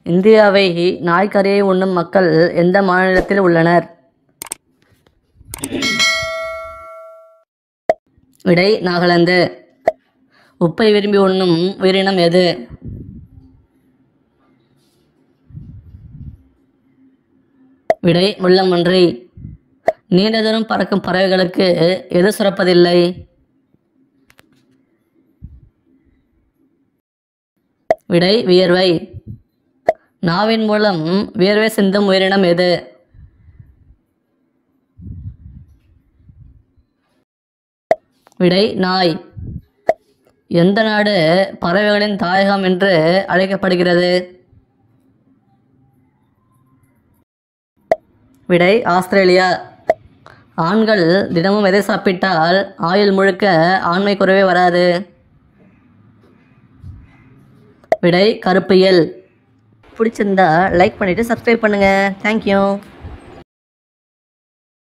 இந்தியாவை நாய்க்கறியை உண்ணும் மக்கள் எந்த மாநிலத்தில் உள்ளனர்? விடை நாகாலாந்து. உப்பை விரும்பி உண்ணும் உயிரினம் எது? விடை முள்ளம்பன்றி. நீண்ட தூரம் பறக்கும் பறவைகளுக்கு எது சுரப்பதில்லை? விடை வியர்வை. நாவின் மூலம் வியர்வை சிந்தும் உயிரினம் எது? விடை நாய். எந்த நாடு பறவைகளின் தாயகம் என்று அழைக்கப்படுகிறது? விடை ஆஸ்திரேலியா. ஆண்கள் தினமும் எதை சாப்பிட்டால் ஆயுள் முழுக்க ஆண்மை குறைவே வராது? விடை கருப்பு எள். பிடிச்சிருந்தா லைக் பண்ணிவிட்டு சப்ஸ்கிரைப் பண்ணுங்கள். தேங்க்யூ.